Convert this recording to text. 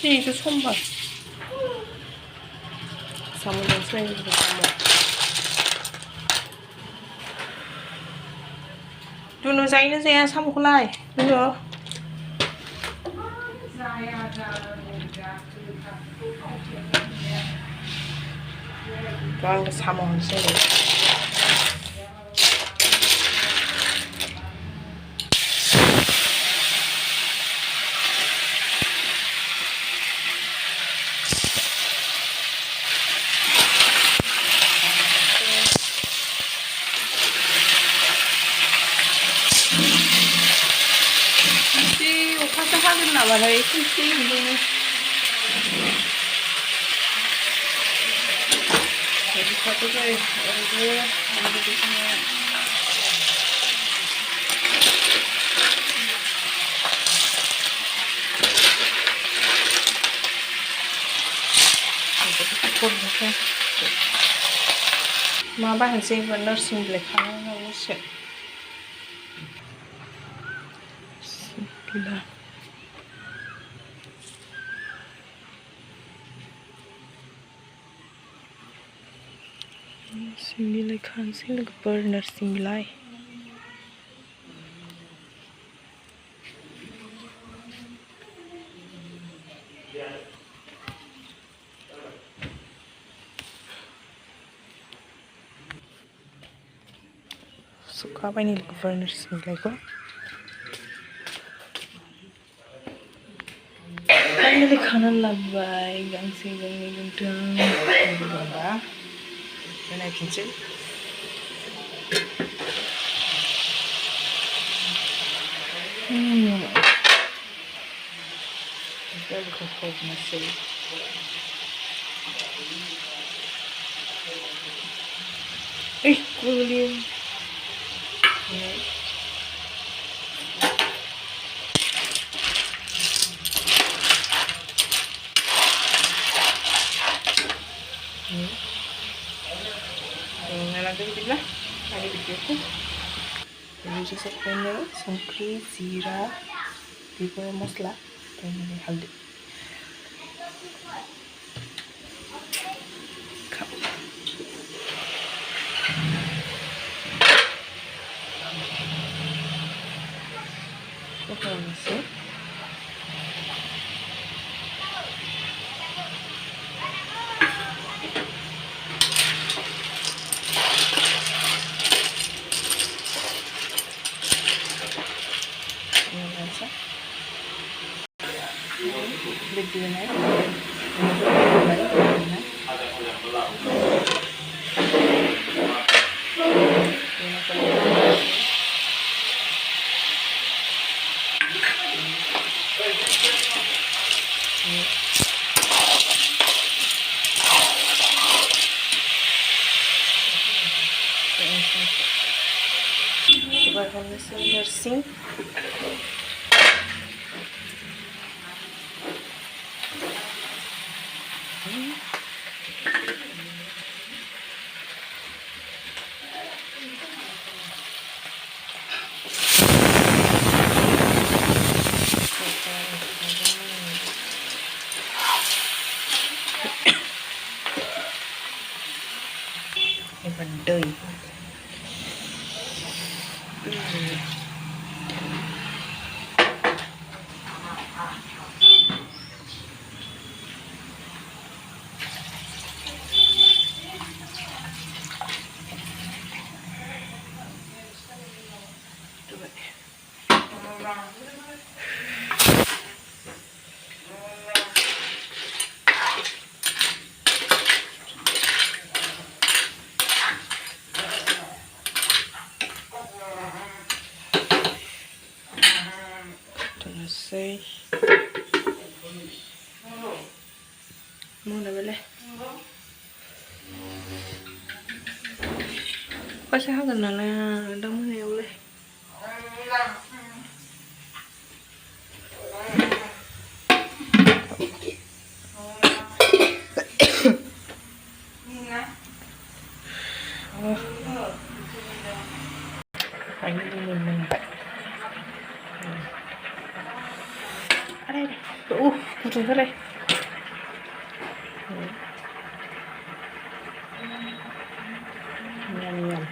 이거 손봐. 사무장 수행해서 사무. Nó dây nó ra xong con này đúng rồi. Con xong rồi sẽ được. 화장하긴 나와요. 이 큰 여기 가져가요. 여기 주시면. mà ba hành sinh vẫn nursing lại khá là ngon sẽ là Similai Khan Singapore nursing lai suka apa ini nursing lai ko finally khana labai gangsi gangni gungtung gungba này kính chữ đây là không khổ mà xí ê cô liên lah ada video ini just punya sangkri zira tiga masala dan ini haldi apa masih video này nursing vấn đời sei muna bale kasi hagan na lang damo na uli đây này. Trùng ra đây. Nhầm.